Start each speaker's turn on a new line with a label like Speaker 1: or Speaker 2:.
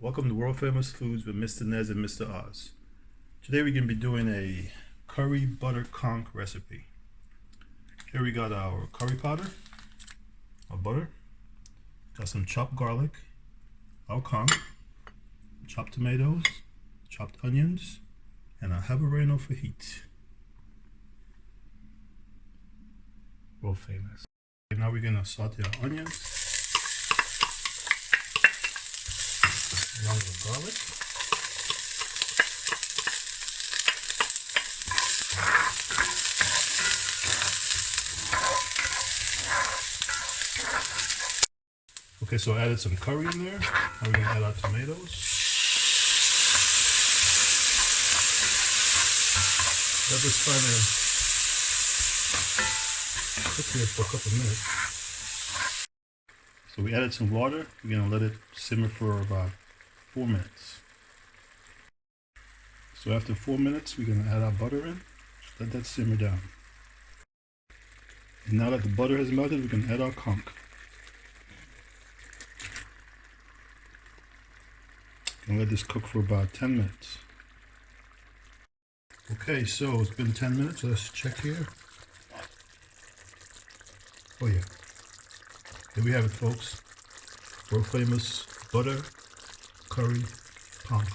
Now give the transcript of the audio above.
Speaker 1: Welcome to World Famous Foods with Mr. Nez and Mr. Oz. Today we're going to be doing a curry butter conch recipe. Here we got our curry powder, our butter, got some chopped garlic, our conch, chopped tomatoes, chopped onions, and a Habanero for heat. World famous. Now we're going to saute our onions along with garlic. Okay, so I added some curry in there. Now we're going to add our tomatoes. Let this kind of cook here for a couple minutes. So we added some water. We're going to let it simmer for about 4 minutes. So after 4 minutes, we're going to add our butter in. Let that simmer down. And now that the butter has melted, we can add our conch. And let this cook for about 10 minutes. Okay, so it's been 10 minutes. Let's check here. Oh yeah. Here we have it, folks. World famous butter curry conch.